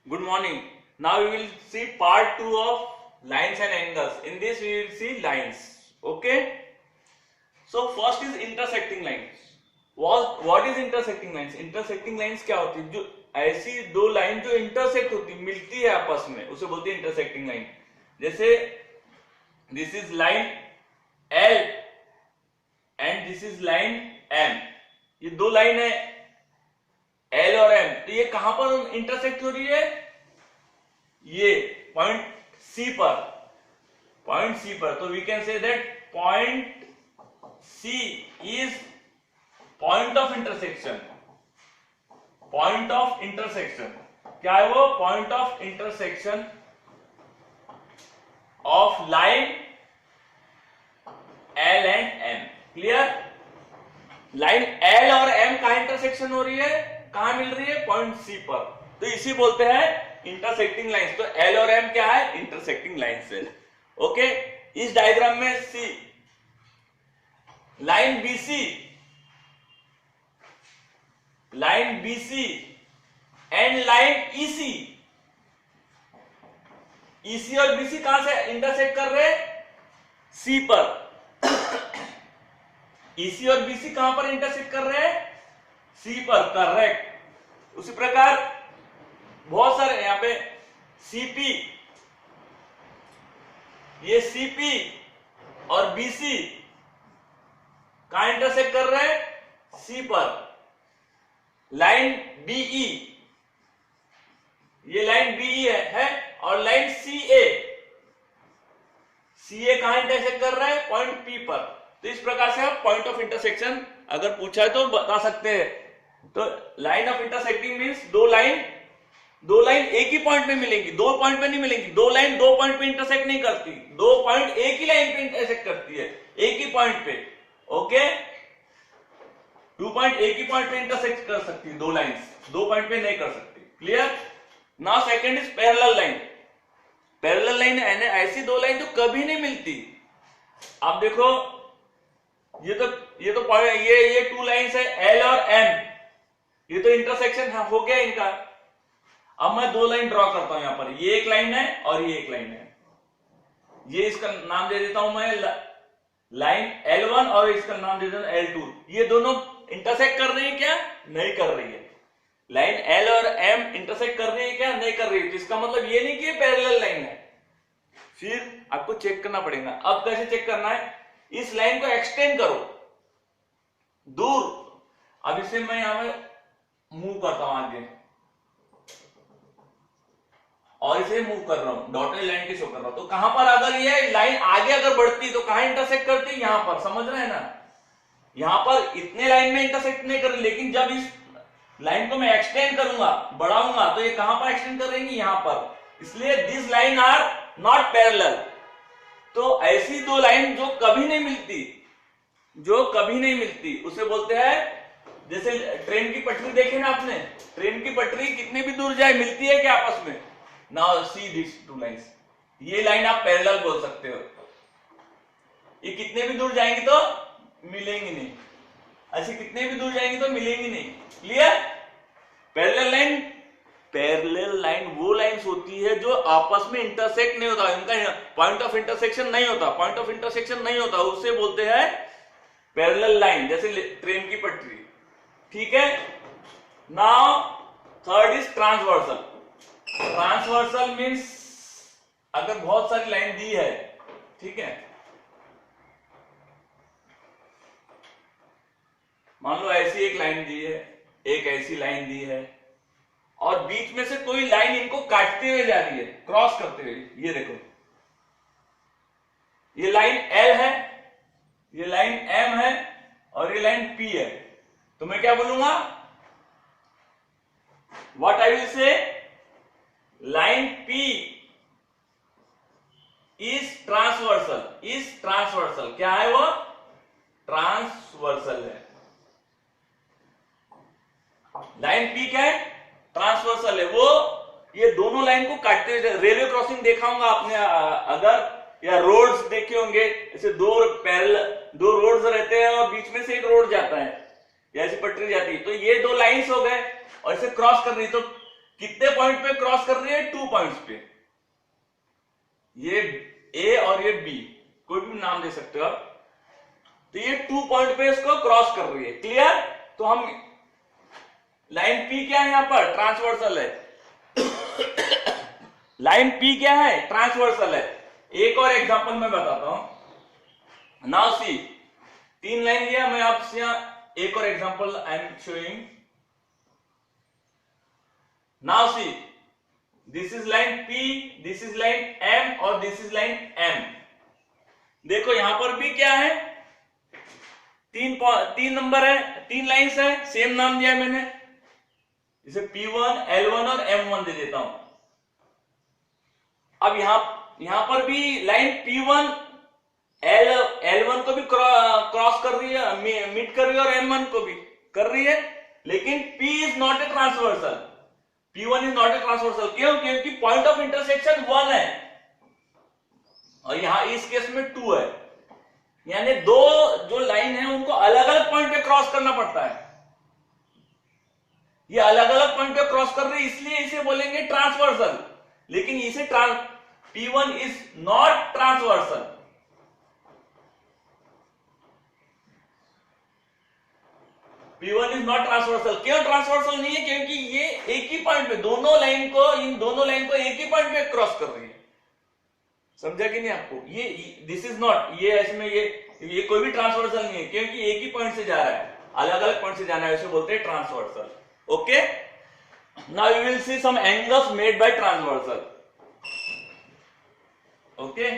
Good morning. Now we will see part 2 of lines and angles. In this we will see lines. Okay. So first is intersecting lines. What is intersecting lines? Intersecting lines क्या होती है? जो ऐसी दो line जो intersect होती मिलती है आपस में उसे बोलते हैं इंटरसेक्टिंग लाइन. जैसे this is line L and this is line M. ये दो लाइन है L और M. तो ये कहां पर इंटरसेक्ट हो रही है? ये पॉइंट C पर. पॉइंट C पर. तो we can say that point C is point of intersection. Point of intersection क्या है वो? Point of intersection of line L and M. Clear? Line L और M कहां इंटरसेक्शन हो रही है? कहां मिल रही है? पॉइंट C पर. तो इसी बोलते हैं इंटरसेक्टिंग लाइंस. तो L और M क्या है? इंटरसेक्टिंग लाइंस है. ओके. इस डायग्राम में C line BC and line EC और BC कहां से इंटरसेक्ट कर रहे हैं? C पर. EC और BC कहां पर इंटरसेक्ट कर रहे हैं? C पर. करेक्ट. उसी प्रकार बहुत सारे यहां पे CP, ये CP और BC कहां इंटरसेक्ट कर रहे हैं? C पर. लाइन BE, ये लाइन BE है और लाइन CA कहां इंटरसेक्ट कर रहा है? पॉइंट P पर. तो इस प्रकार से आप पॉइंट ऑफ इंटरसेक्शन अगर पूछा है तो बता सकते हैं. तो लाइन ऑफ इंटरसेक्टिंग मींस दो लाइन एक ही पॉइंट पे मिलेंगी, दो पॉइंट पे नहीं मिलेंगी. दो लाइन दो पॉइंट पे इंटरसेक्ट नहीं करती, दो पॉइंट एक ही लाइन पे इंटरसेक्ट करती है, एक ही पॉइंट पे. ओके. टू पॉइंट एक ही पॉइंट पे इंटरसेक्ट कर सकती है, दो लाइंस दो पॉइंट पे नहीं कर सकती. Clear? Now second is parallel line. Parallel line है ऐसी दो लाइन जो कभी नहीं मिलती. आप देखो ये तो पॉइंट ये टू लाइंस है L और M. ये तो इंटरसेक्शन हो गया इनका. अब मैं दो लाइन ड्रॉ करता हूं यहां पर. ये एक लाइन है और ये एक लाइन है. ये इसका नाम दे देता हूं मैं लाइन L1 और इसका नाम दे देता हूं L2. ये दोनों इंटरसेक्ट कर रही है क्या? नहीं कर रही है. लाइन L और M इंटरसेक्ट कर रही है क्या? नहीं कर रही है. तो इसका मतलब ये नहीं कि ये पैरेलल लाइन है. फिर आपको चेक करना पड़ेगा. अब कैसे चेक करना है? इस लाइन को एक्सटेंड करो दूर. अब इसे मैं यहां पे मूव करता हूं आगे और इसे मूव कर रहा हूं, डॉटेड लाइन की शो कर रहा हूं. तो कहां पर अगर ये लाइन आगे अगर बढ़ती तो कहां इंटरसेक्ट करती? यहां पर. समझ रहे हैं ना? यहां पर इतने लाइन में इंटरसेक्ट नहीं कर रही, लेकिन जब इस लाइन को मैं एक्सटेंड करूंगा, बढ़ाऊंगा, तो ये कहां पर एक्सटेंड करेंगी? यहां पर. इसलिए this line are not parallel. तो ऐसी दो लाइन जो कभी नहीं मिलती उसे बोलते हैं. जैसे ट्रेन की पटरी देखे ना आपने, ट्रेन की पटरी कितने भी दूर जाए मिलती है क्या आपस में? Now see this two lines. ये लाइन आप पैरेलल बोल सकते हो. ये कितने भी दूर जाएंगी तो मिलेंगी नहीं, ऐसे कितने भी दूर जाएंगी तो मिलेंगी नहीं. क्लियर? पैरेलल लाइन वो लाइंस होती है जो आपस में इंटरसेक्ट नहीं होता, इनका पॉइंट ऑफ इंटरसेक्शन नहीं होता. उसे बोलते हैं पैरेलल लाइन. जैसे ट्रेन की पटरी. ठीक है. Now third is transversal. Transversal means अगर बहुत सारी लाइन दी है, ठीक है, मान लो ऐसी एक लाइन दी है, एक ऐसी लाइन दी है, और बीच में से कोई लाइन इनको काटते हुए जा रही है, क्रॉस करते हुए. ये देखो, ये लाइन L है, ये लाइन M है और ये लाइन P है. तो मैं क्या बोलूंगा? What I will say? Line P is transversal. क्या है वो? ट्रांसवर्सल है. लाइन P क्या है? ट्रांसवर्सल है. वो ये दोनों लाइन को काटते हुए, रेलवे क्रॉसिंग देखा होगा आपने अगर, या रोड्स देखे होंगे. ऐसे दो रोड्स रहते हैं और बीच में से एक रोड जाता है, या ऐसी पटरी जाती है. तो ये दो लाइंस हो गए और इसे क्रॉस कर रही. तो कितने पॉइंट पे क्रॉस कर रही है? 2 पॉइंट्स पे। ये ए और ये बी, कोई भी नाम दे सकते हो आप। तो ये 2 पॉइंट पे इसको क्रॉस कर रही है। क्लियर? तो हम लाइन पी क्या है? यहां पर ट्रांसवर्सल है। लाइन पी क्या है? ट्रांसवर्सल है। एक और एग्जांपल मैं बताता हूं। नाउ सी, 3 लाइन लिया मैं आपसे, यहां एक और example I am showing. Now see, this is line P, this is line M और दिस इज लाइन M। देखो यहां पर भी क्या है? 3 नंबर है, 3 लाइंस है, सेम नाम दिया है मैंने, इसे P1, L1 और M1 दे देता हूं। अब यहां पर भी लाइन P1 L1 को भी क्रॉस कर रही है, मीट कर रही है, और M1 को भी कर रही है, लेकिन P is not a transversal. P1 is not a transversal. क्यों? क्योंकि पॉइंट ऑफ इंटरसेक्शन 1 है और यहां इस केस में 2 है, यानी दो जो लाइन है उनको अलग अलग पॉइंट पे क्रॉस करना पड़ता है। ये अलग अलग पॉइंट पे क्रॉस कर रही है, इसलिए इसे बोलेंगे ट्रांसवर्सल। लेकिन इसे P1 is not transversal. P1 is not transversal. क्यों ट्रांसवर्सल नहीं है? क्योंकि ये एक ही पॉइंट पे इन दोनों लाइन को एक ही पॉइंट पे क्रॉस कर रही है। समझा कि नहीं आपको? ये दिस इज नॉट, ये इसमें ये कोई भी ट्रांसवर्सल नहीं है, क्योंकि एक ही पॉइंट से जा रहा है, अलग अलग पॉइंट से जाना है, इसे बोलते हैं transversal. Okay, now you will see some angles made by transversal. Okay,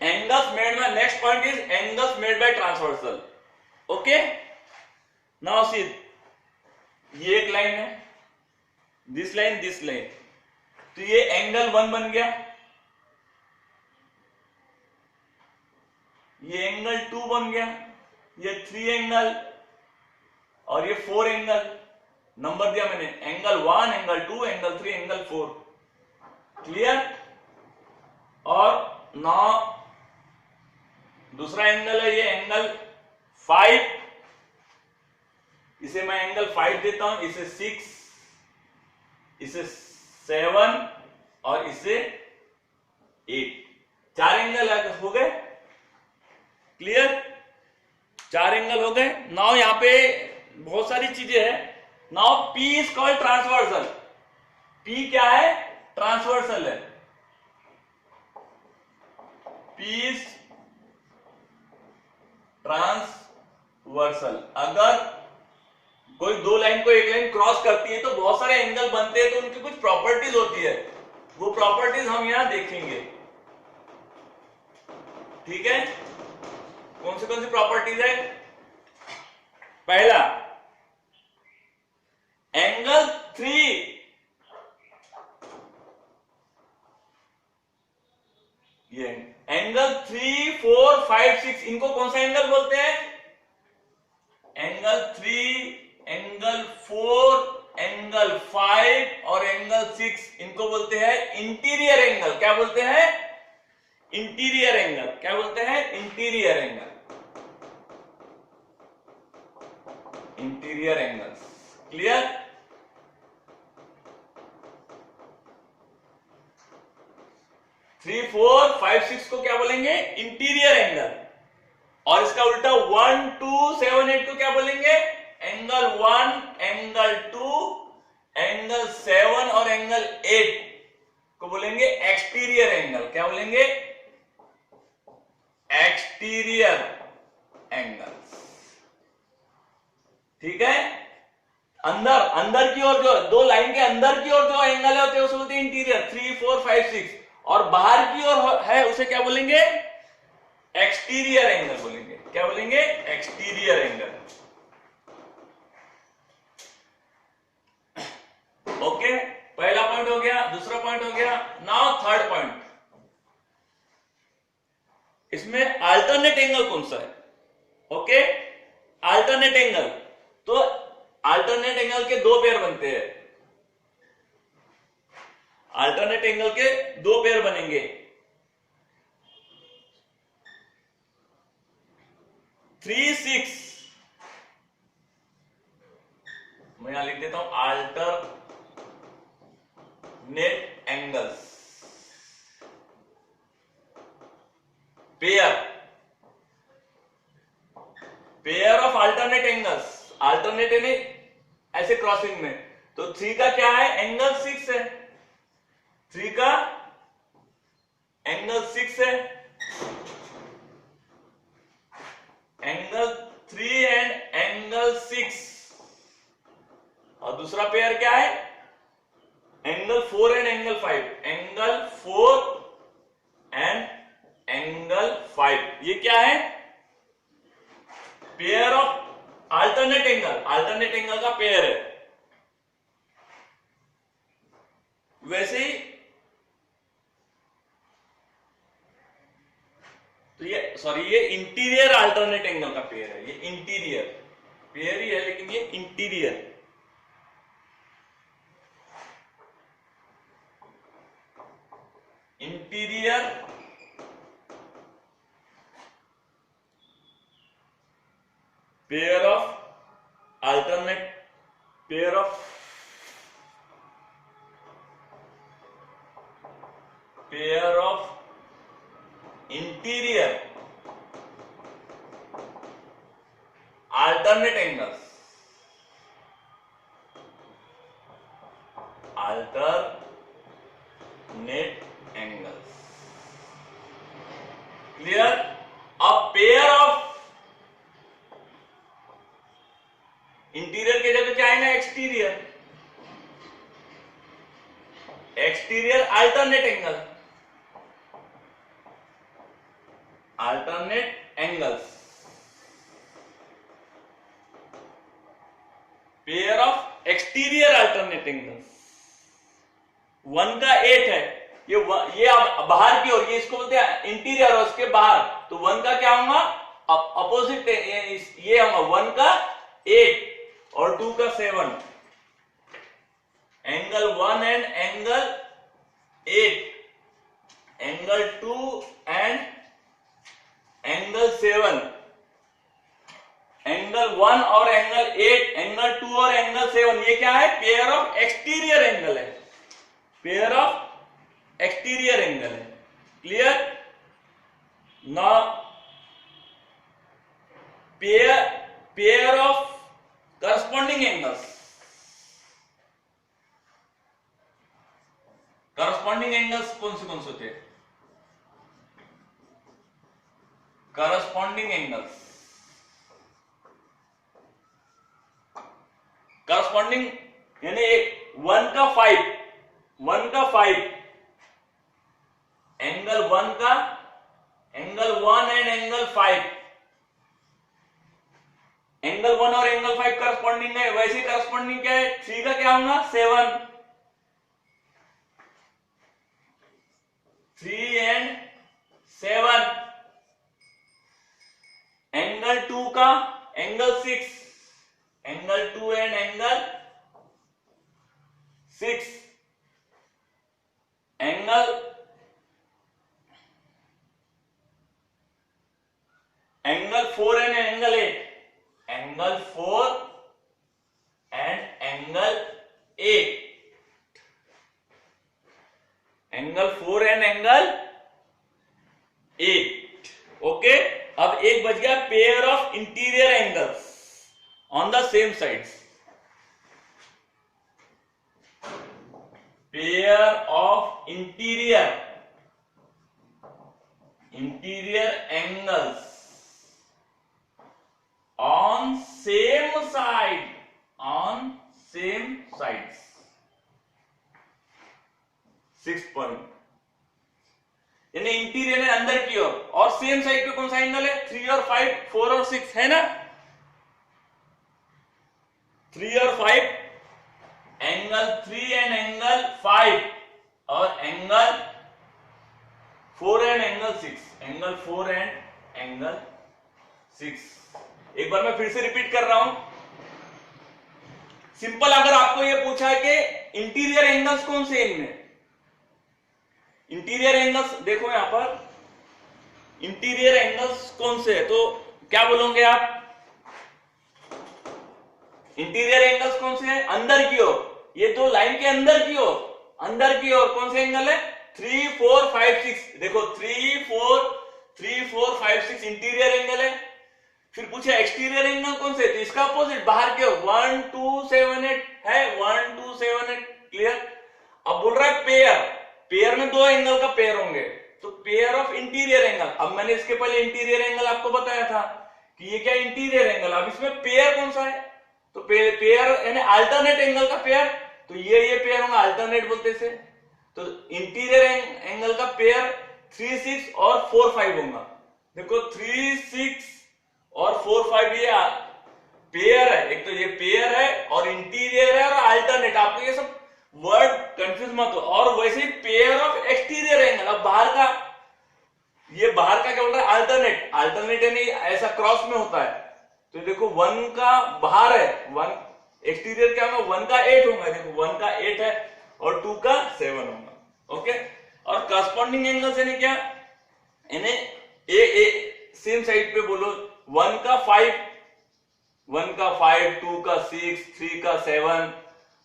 angles made by, next point is angles made by transversal. Okay, now see, ये एक लाइन है, दिस लाइन, तो ये एंगल 1 बन गया, ये एंगल 2 बन गया, ये 3 एंगल और ये 4 एंगल। नंबर दिया मैंने, angle 1, angle 2, angle 3, angle 4। Clear? और नाउ दूसरा एंगल है, ये एंगल 5, इसे मैं एंगल 5 देता हूं, इसे 6, इसे 7 और इसे 8। 4 एंगल हो गए। क्लियर? 4 एंगल हो गए। नाउ यहां पे बहुत सारी चीजें हैं। Now P is called transversal. P क्या है? ट्रांसवर्सल है। P is transversal. अगर कोई दो लाइन को एक लाइन क्रॉस करती है तो बहुत सारे एंगल बनते हैं, तो उनकी कुछ प्रॉपर्टीज होती है, वो प्रॉपर्टीज हम यहां देखेंगे। ठीक है? कौन सी प्रॉपर्टीज है? पहला, एंगल 3 ये एंगल 3, 4, 5, 6, इनको कौन सा एंगल बोलते हैं? एंगल 3, एंगल 4, एंगल 5 और एंगल 6, इनको बोलते हैं इंटीरियर एंगल। क्या बोलते हैं? Interior angle. क्या बोलते हैं? Interior angle. Interior angle. Clear? Three, 4, 5, 6 को क्या बोलेंगे? Interior angle. और इसका उल्टा 1, 2, 7, 8 को क्या बोलेंगे? एंगल 1, एंगल 2, एंगल 7 और एंगल 8 को बोलेंगे एक्सटीरियर एंगल। क्या बोलेंगे? Exterior angle. ठीक है? अंदर की ओर जो दो लाइन के अंदर की ओर जो एंगल होते हैं उसे बोलते हैं इंटीरियर, 3, 4, 5, 6। और बाहर की ओर है उसे क्या बोलेंगे? एक्सटीरियर एंगल बोलेंगे। क्या बोलेंगे? Exterior angle. ओके, पहला पॉइंट हो गया, दूसरा पॉइंट हो गया। नाउ थर्ड पॉइंट, इसमें अल्टरनेट एंगल कौन सा है? ओके, अल्टरनेट एंगल, तो अल्टरनेट एंगल के दो पेयर बनते हैं। अल्टरनेट एंगल के दो पेयर बनेंगे, 3 6, मैं यहां लिख देता हूं alternate angles, pair of alternate angles, alternate यानी ऐसे क्रॉसिंग में, तो 3 का क्या है, एंगल 6 है, 3 का एंगल 6 है, एंगल 3 एंड एंगल 6, और दूसरा पेयर क्या है, angle 4 and angle 5, angle 4 and angle 5, ये क्या है, पेयर ऑफ अल्टरनेट एंगल का पेयर है। वैसे ही तो ये इंटीरियर अल्टरनेट एंगल का पेयर है, ये इंटीरियर पेयर ही है लेकिन ये interior, pair of alternate, pair of interior alternate angles, clear. अब पेयर ऑफ इंटीरियर के जगह क्या आएगा, exterior alternate angles, pair of exterior alternate angles, 1 का 8 है, ये बाहर की ओर, ये इसको बोलते हैं इंटीरियर, और उसके बाहर, तो 1 का क्या होगा, अपोजिट, ये होगा 1 का 8 और 2 का 7, angle 1 and angle 8, angle 2 and angle 7, angle 1 और एंगल 8, एंगल 2 और एंगल 7, ये क्या है, पेयर ऑफ एक्सटीरियर एंगल है, पेयर ऑफ एक्सटीरियर एंगल है, clear. Now pair of corresponding angles, corresponding angles कौन से होते हैं, करस्पॉन्डिंग एंगल्स, करस्पॉन्डिंग यानी 1 का 5, एंगल 1 का, एंगल 1 एंड एंगल 5, एंगल 1 और एंगल 5 करस्पॉन्डिंग है, वैसे करस्पॉन्डिंग क्या है, 3 का क्या होगा, 7, 3 एंड 7, एंगल 2 का angle 6, angle 2 and angle 6, angle 4 and angle 8, angle 4 and angle 8, angle 4 and angle 8, okay. अब एक बच गया pair of interior angles on the same sides, pair of interior angles on same sides, 6 point, यानी interior है अंदर की ओर, और same side पे कौन सा एंगल है, 3 और 5, 4 और 6 है ना, 3 और 5, एंगल 3 एंड एंगल 5, और angle 4 and angle 6, angle 4 and angle 6। एक बार मैं फिर से रिपीट कर रहा हूं, सिंपल अगर आपको ये पूछा है कि इंटीरियर एंगल्स कौन से इनमें, इंटीरियर एंगल्स देखो यहां पर इंटीरियर एंगल्स कौन से है, तो क्या बोलोगे आप? इंटीरियर एंगल्स कौन से हैं? अंदर की ओर, ये दो लाइन के अंदर की ओर, अंदर की ओर कौन से एंगल है? 3, 4, 5, 6। देखो 3, 4, 5, 6 इंटीरियर एंगल है। फिर पूछे एक्सटीरियर एंगल कौन से? तो इसका अपोजिट बाहर के ओर 1, 2, 7, 8 है, 1, 2, 7, 8। क्लियर? अब बोल रहा है पेयर, पेयर में दो एंगल का पेयर होंगे, तो पेयर ऑफ इंटीरियर एंगल। अब मैंने इसके पहले इंटीरियर एंगल आपको बताया था कि ये क्या इंटीरियर एंगल, अब इसमें पेयर कौन सा है? तो पेयर यानी अल्टरनेट एंगल का पेयर, तो ये पेयर होगा, अल्टरनेट बोलते से। तो इंटीरियर एंगल का पेयर 3, 6 और 4, 5 होगा। देखो 3, 6 और 4, 5 ये पेयर है, एक तो ये पेयर है और इंटीरियर है और अल्टरनेट। आपको ये सब वर्ड कंफ्यूज मत हो। और वैसे ही पेयर ऑफ एक्सटीरियर एंगल, अब बाहर का, ये बाहर का क्या बोल रहा है? अल्टरनेट। अल्टरनेट यानी ऐसा क्रॉस में होता है। तो देखो 1 का बाहर है, 1 एक्सटीरियर क्या होगा? 1 का 8 होगा। देखो 1 का 8 है और 2 का 7 होगा। ओके, और करस्पॉन्डिंग एंगल्स यानी क्या? यानी ए सेम साइड पे बोलो, 1 का 5, 1 का 5, 2 का 6, 3 का 7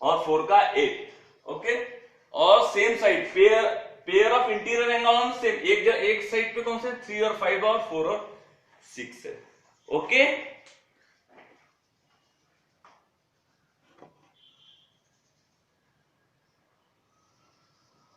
और 4 का 8। ओके, और same side pair of interior angle same, एक साइड पे कौन से? 3 और 5 और 4 और 6 है। ओके।